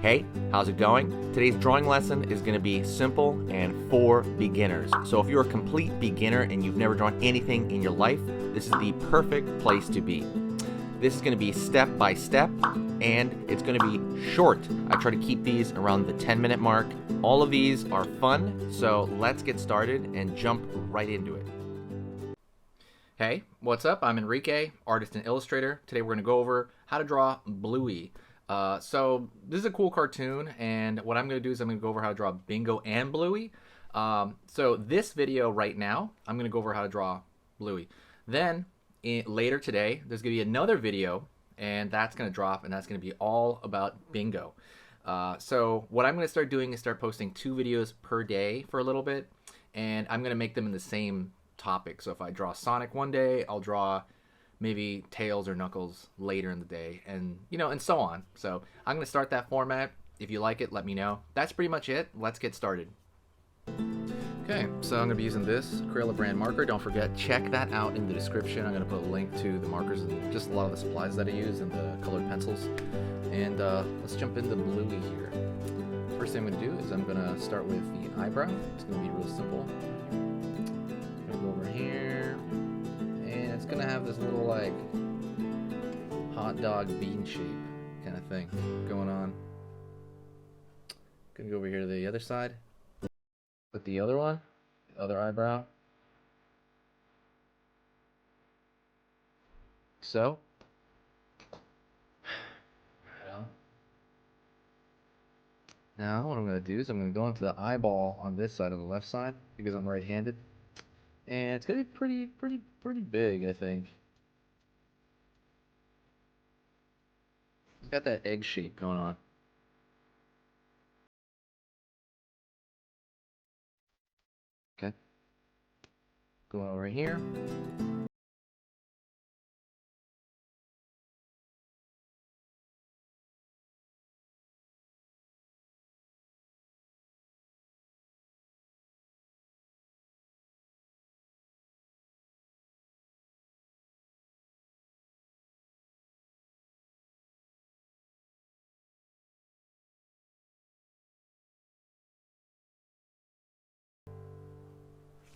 Hey, how's it going? Today's drawing lesson is going to be simple and for beginners. So if you're a complete beginner and you've never drawn anything in your life, this is the perfect place to be. This is going to be step by step and it's going to be short. I try to keep these around the 10-minute mark. All of these are fun, so let's get started and jump right into it. Hey, what's up? I'm Enrique, artist and illustrator. Today we're going to go over how to draw Bluey. So this is a cool cartoon, and what I'm going to do is I'm going to go over how to draw Bingo and Bluey. So this video right now, I'm going to go over how to draw Bluey. Then later today, there's going to be another video, and that's going to drop, and that's going to be all about Bingo. So what I'm going to start doing is start posting 2 videos per day for a little bit, and I'm going to make them in the same topic. So if I draw Sonic one day, I'll draw maybe Tails or Knuckles later in the day, and and so on. So I'm going to start that format. If you like it, let me know. That's pretty much it. Let's get started. Okay, so I'm going to be using this Crayola brand marker. Don't forget, check that out in the description. I'm going to put a link to the markers and just a lot of the supplies that I use and the colored pencils. And let's jump into Bluey here. First thing I'm going to do is I'm going to start with the eyebrow. It's going to be real simple. I'm going to go over here. And it's going to have this little like hot dog bean shape kind of thing going on. Going to go over here to the other side. With the other one, the other eyebrow. So. Now what I'm going to do is I'm going to go into the eyeball on this side on the left side because I'm right-handed. And it's going to be pretty big, I think. It's got that egg shape going on. Okay. Going over here.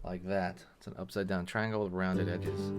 Like that. It's an upside down triangle with rounded edges.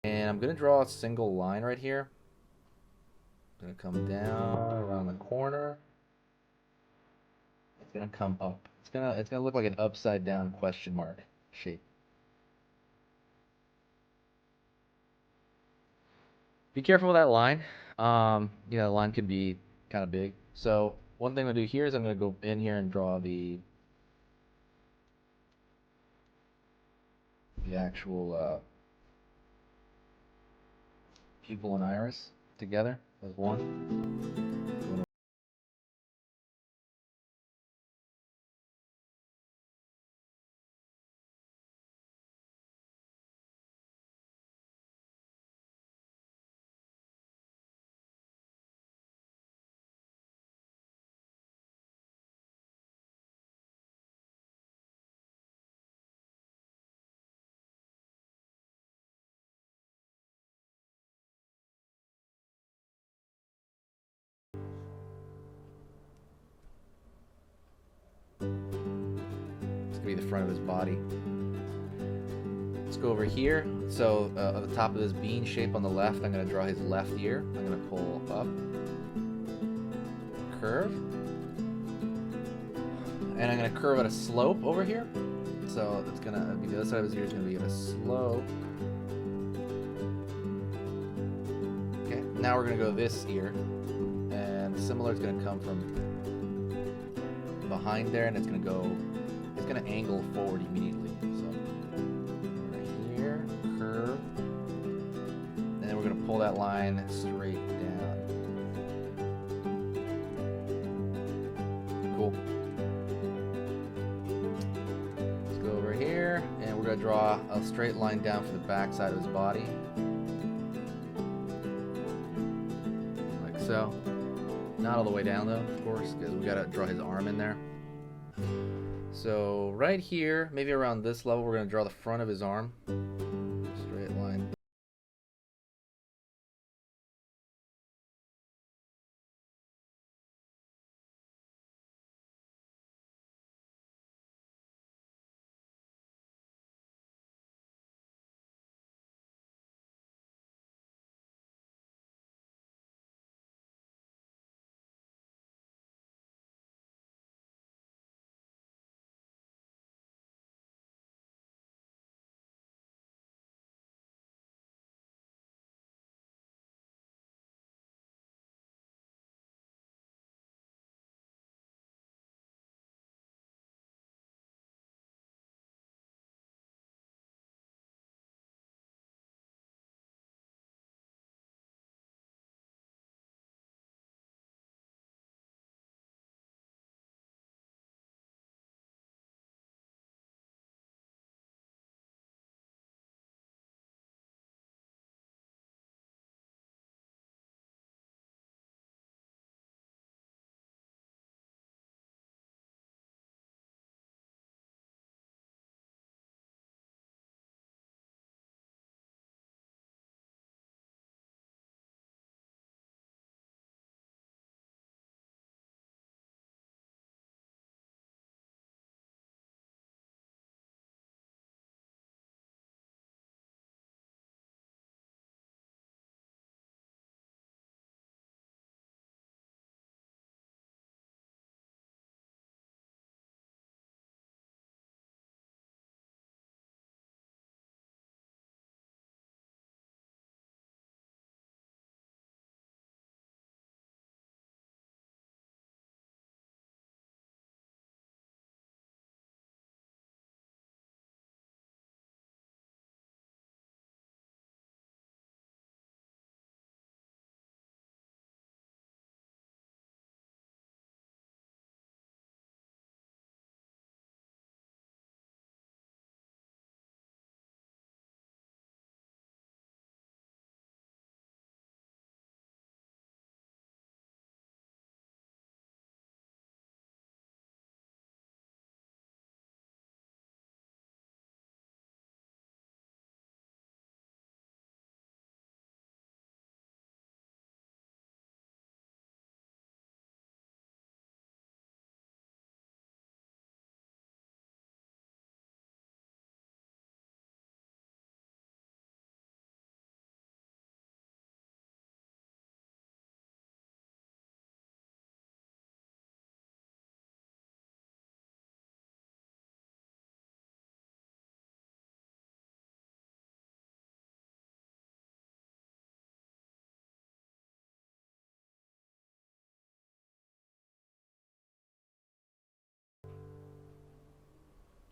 And I'm going to draw a single line right here. I'm going to come down around the corner. It's going to come up. It's going to look like an upside down question mark shape. Be careful with that line. The line could be kind of big. So one thing I'm going to do here is I'm going to go in here and draw the actual pupil and iris together as one. Be the front of his body. Let's go over here. So at the top of this bean shape on the left, I'm going to draw his left ear. I'm going to pull up, curve, And I'm gonna curve at a slope over here. So it's gonna be the other side of his ear is gonna be at a slope. Okay, now we're gonna go this ear. And similar is gonna come from behind there, and it's gonna angle forward immediately. So right here, curve. And then we're gonna pull that line straight down. Cool. Let's go over here, and we're gonna draw a straight line down for the back side of his body. Like so. Not all the way down though, of course, because we gotta draw his arm in there. So right here, maybe around this level, we're gonna draw the front of his arm. Straight line.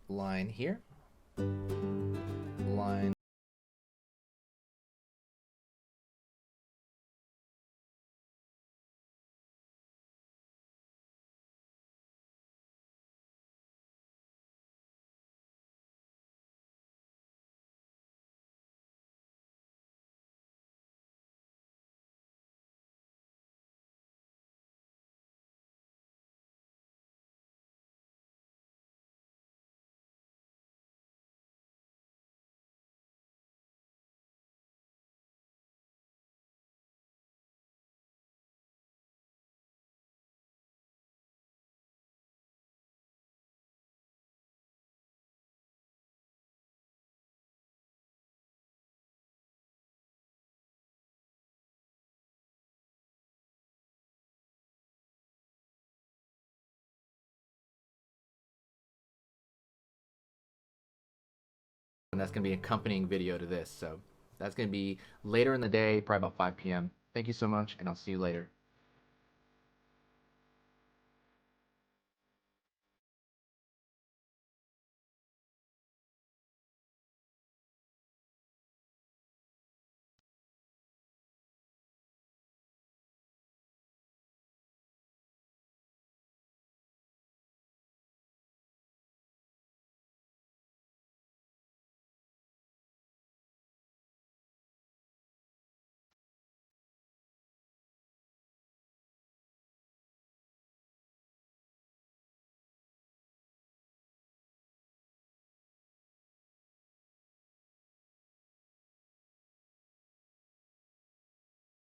Line here. Line. and that's going to be an accompanying video to this. So that's going to be later in the day, probably about 5 p.m. Thank you so much, and I'll see you later.